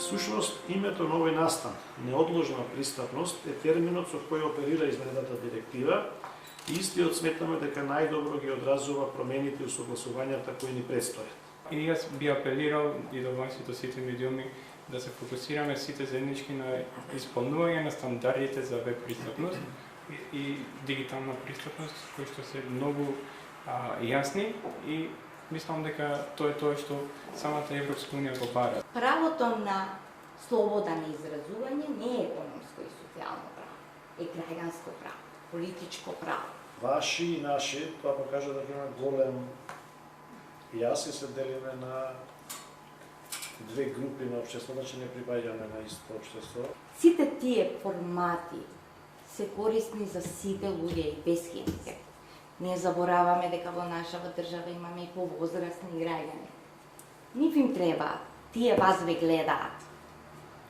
Всушност, името на овој настан, неодложна пристапност, е терминот со кој оперира изменетата директива и истиот сметаме дека најдобро ги одразува промените и усогласувањата кои ни предстојат. И јас би апелирал и до вас и до сите медиуми да се фокусираме сите заеднички на исполнување на стандардите за веб пристапност и дигитална пристапност, кои што се многу јасни и мислам дека тоа е тоа што самата Европска унија го бара. Правото на слобода на изразување не е економско и социјално право, е граѓанско право, политичко право. Ваши и наши, тоа покажа дека има голем јас и се делиме на две групи на општество, значи не припаѓаме на исто општество. Сите тие формати се корисни за сите луѓе и без хендикеп. Не забораваме дека во нашава држава имаме и повозрасни граѓани. Нив им треба, тие вас ве гледаат.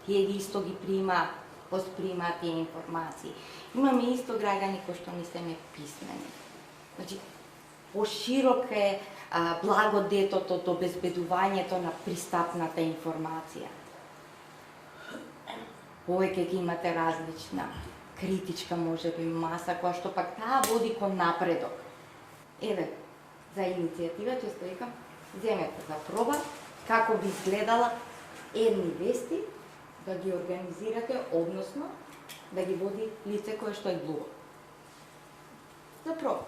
Тие ги исто ги примаат, воспримаат тие информации. Имаме исто граѓани кои што не се писмени. Значи, поширок е благодетот од обезбедувањето на пристапната информација. Повеќе ги имате различна критичка можеби маса, која што пак таа води кон напредок. Еве, за иницијатива ќе стоикам, земете за проба како би изгледала едни вести да ги организирате, односно да ги води лице кое што е глуво. За проба.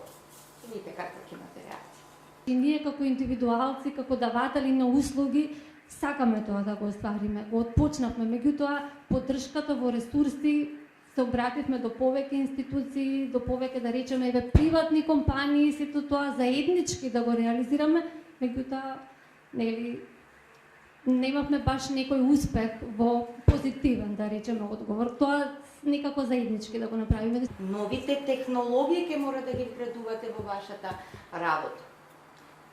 Видите каква ќе имате реакција. И ние како индивидуалци, како даватели на услуги, сакаме тоа да го оствариме. Го отпочнавме, меѓутоа поддршката во ресурси се обративме до повеќе институции, до повеќе, да речеме, еве приватни компании, сето тоа заеднички да го реализираме, меѓутоа нели немавме баш некој успех во позитивен, да речеме, одговор. Тоа некако заеднички да го направиме. Новите технологии ќе мора да ги вградувате во вашата работа,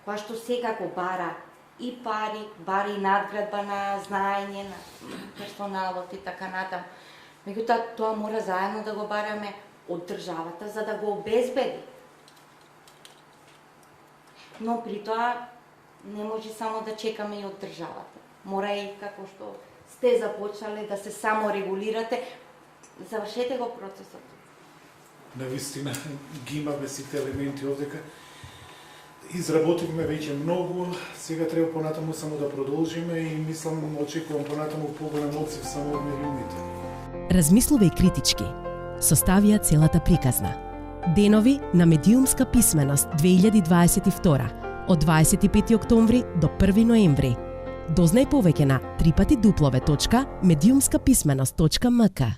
која што секако бара и пари, бара и надградба на знаење, на персоналот и така натаму. Меѓутоа, тоа мора заедно да го бараме од државата, за да го обезбеди. Но при тоа не може само да чекаме и од државата. Мора и, како што сте започнале, да се саморегулирате. Завршете го процесот. Навистина ги имаме сите елементи овдека. Изработивме веќе многу, сега треба понатаму само да продолжиме и мислам, очекувам понатаму поголем одзив само од медиумите. Размислувај критички. Составија целата приказна. Денови на медиумска писменост 2022 од 25 октомври до 1 ноември. Дознај повеќе на www.mediumskapисmenost.mk.